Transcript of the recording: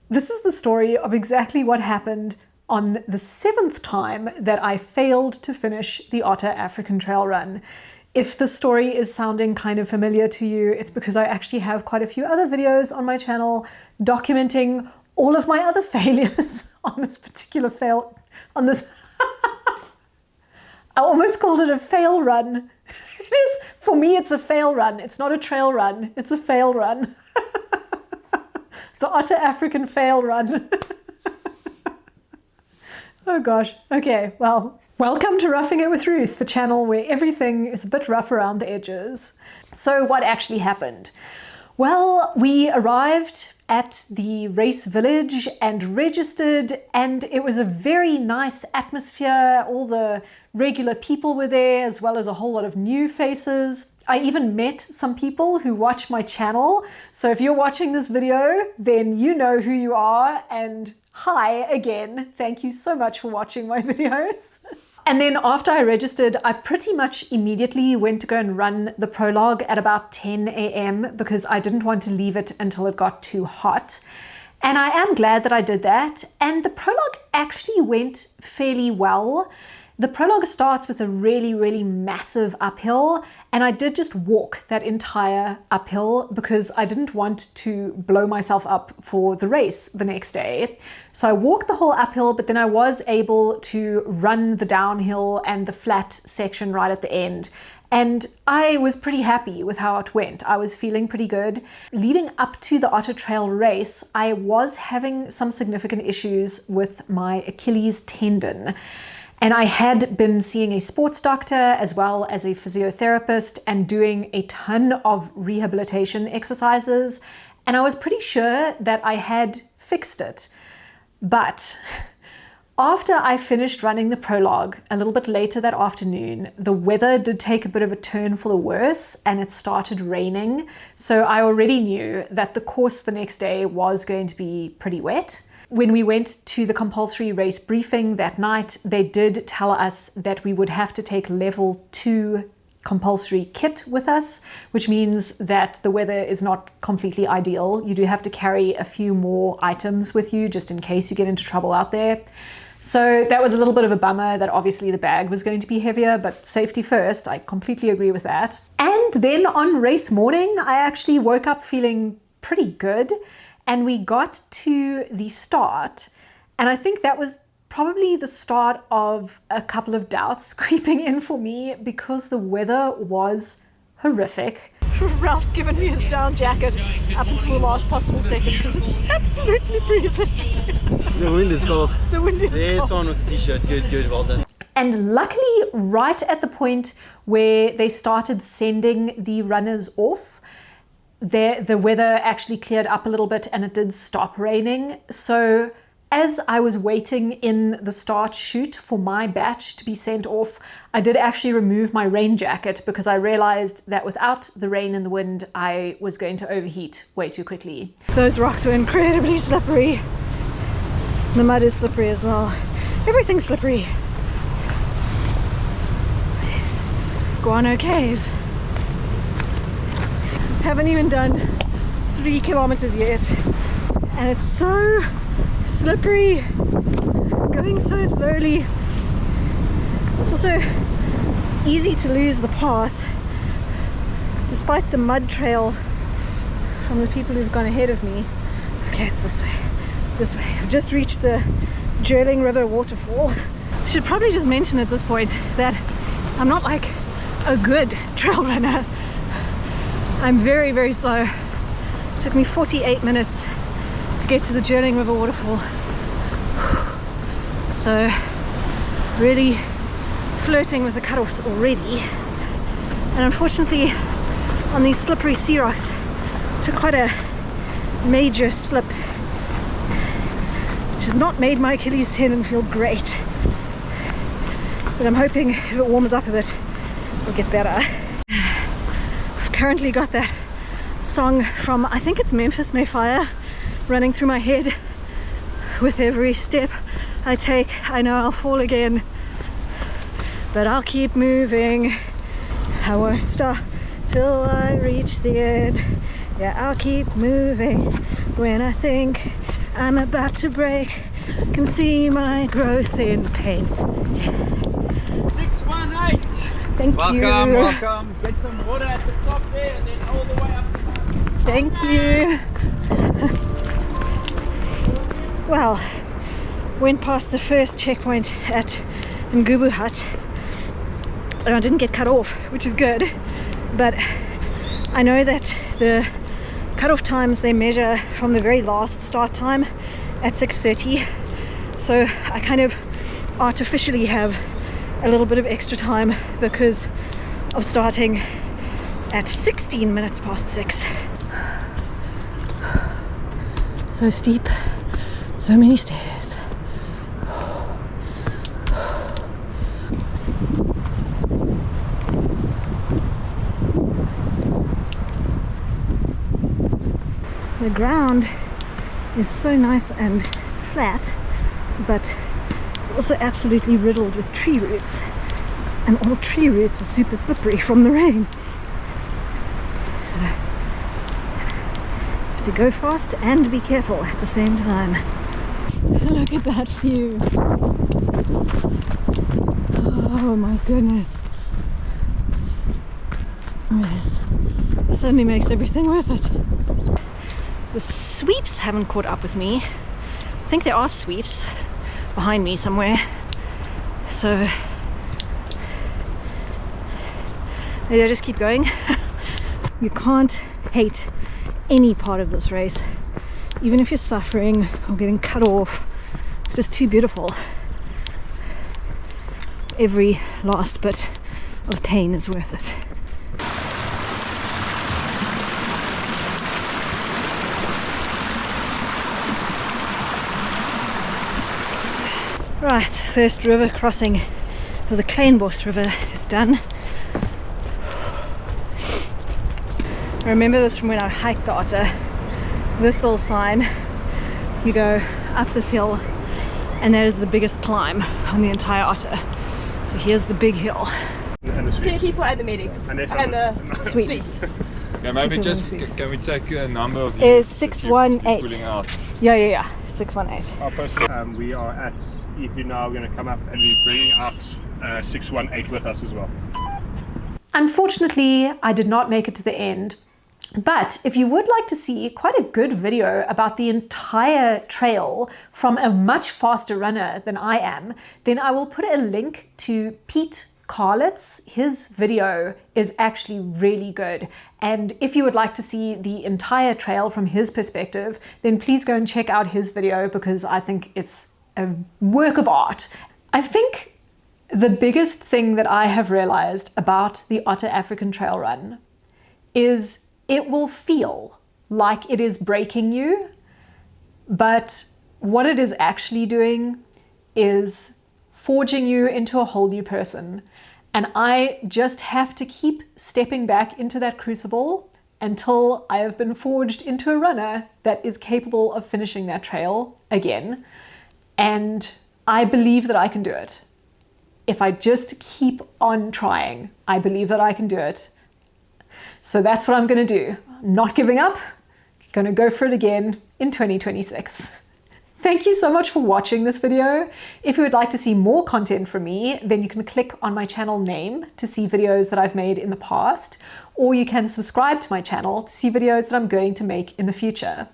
This is the story of exactly what happened on the 7th time that I failed to finish the Otter African Trail Run. If the story is sounding kind of familiar to you, it's because I actually have quite a few other videos on my channel documenting all of my other failures on this particular I almost called it a fail run. It is, for me, it's a fail run. It's not a trail run, it's a fail run. The Otter African Fail Run. Oh gosh. Okay, well, welcome to Roughing It with Ruth, the channel where everything is a bit rough around the edges. So what actually happened? Well, we arrived at the race village and registered, and it was a very nice atmosphere. All the regular people were there, as well as a whole lot of new faces. I even met some people who watch my channel. So if you're watching this video, then you know who you are, and hi again. Thank you so much for watching my videos. And then after I registered, I pretty much immediately went to go and run the prologue at about 10 a.m. because I didn't want to leave it until it got too hot. And I am glad that I did that. And the prologue actually went fairly well. The prologue starts with a really, really massive uphill, and I did just walk that entire uphill because I didn't want to blow myself up for the race the next day. So I walked the whole uphill, but then I was able to run the downhill and the flat section right at the end. And I was pretty happy with how it went. I was feeling pretty good. Leading up to the Otter Trail race, I was having some significant issues with my Achilles tendon. And I had been seeing a sports doctor as well as a physiotherapist and doing a ton of rehabilitation exercises. And I was pretty sure that I had fixed it. But after I finished running the prologue, a little bit later that afternoon, the weather did take a bit of a turn for the worse and it started raining. So I already knew that the course the next day was going to be pretty wet. When we went to the compulsory race briefing that night, they did tell us that we would have to take level 2 compulsory kit with us, which means that the weather is not completely ideal. You do have to carry a few more items with you just in case you get into trouble out there. So that was a little bit of a bummer that obviously the bag was going to be heavier, but safety first. I completely agree with that. And then on race morning, I actually woke up feeling pretty good. And we got to the start, and I think that was probably the start of a couple of doubts creeping in for me because the weather was horrific. Ralph's given me his down jacket up until the last possible second because it's absolutely freezing. The wind is cold. The wind is cold. There's someone with a t-shirt. Good, well done. And luckily, right at the point where they started sending the runners off, the weather actually cleared up a little bit and it did stop raining. So as I was waiting in the start chute for my batch to be sent off, I did actually remove my rain jacket because I realized that without the rain and the wind, I was going to overheat way too quickly. Those rocks were incredibly slippery. The mud is slippery as well. Everything's slippery. Guano Cave. Haven't even done 3 kilometers yet, and it's so slippery, going so slowly. It's also easy to lose the path, despite the mud trail from the people who've gone ahead of me. Okay, it's this way. I've just reached the Grail River waterfall. Should probably just mention at this point that I'm not like a good trail runner. I'm very, very slow. It took me 48 minutes to get to the Grail River waterfall. So really flirting with the cutoffs already. And unfortunately, on these slippery sea rocks, took quite a major slip, which has not made my Achilles tendon feel great. But I'm hoping if it warms up a bit, it'll get better. Currently got that song from, I think it's Memphis Mayfire, running through my head with every step I take. I know I'll fall again, but I'll keep moving. I won't stop till I reach the end. Yeah, I'll keep moving when I think I'm about to break. Can see my growth in pain. 618. Thank you. Welcome. Get some water at the top there and then all the way up. Thank you. Well, went past the first checkpoint at Ngubu Hut and I didn't get cut off, which is good, but I know that the cut-off times they measure from the very last start time at 6:30, so I kind of artificially have a little bit of extra time because of starting at 16 minutes past 6. So steep, so many stairs. The ground is so nice and flat, but it's also absolutely riddled with tree roots, and all tree roots are super slippery from the rain. So I have to go fast and be careful at the same time. Look at that view. Oh my goodness. This certainly makes everything worth it. The sweeps haven't caught up with me. I think there are sweeps behind me somewhere. So maybe I just keep going. You can't hate any part of this race. Even if you're suffering or getting cut off, it's just too beautiful. Every last bit of pain is worth it. Right, the first river crossing of the Kleinbos River is done. I remember this from when I hiked the Otter. This little sign, you go up this hill and that is the biggest climb on the entire Otter. So here's the big hill. And the sweeps. 2 people and the medics. And there's And the Sweeps. Yeah, maybe Two just people in can we take a number of Is that you're 618. pulling out? Yeah. 618. Our person, we are at EP now. We're going to come up and we're bringing out 618 with us as well. Unfortunately, I did not make it to the end. But if you would like to see quite a good video about the entire trail from a much faster runner than I am, then I will put a link to Pete Calitz. His video is actually really good. And if you would like to see the entire trail from his perspective, then please go and check out his video because I think it's a work of art. I think the biggest thing that I have realized about the Otter African Trail Run is it will feel like it is breaking you, but what it is actually doing is forging you into a whole new person. And I just have to keep stepping back into that crucible until I have been forged into a runner that is capable of finishing that trail again. And I believe that I can do it. If I just keep on trying, I believe that I can do it. So that's what I'm going to do. I'm not giving up. I'm going to go for it again in 2026. Thank you so much for watching this video. If you would like to see more content from me, then you can click on my channel name to see videos that I've made in the past, or you can subscribe to my channel to see videos that I'm going to make in the future.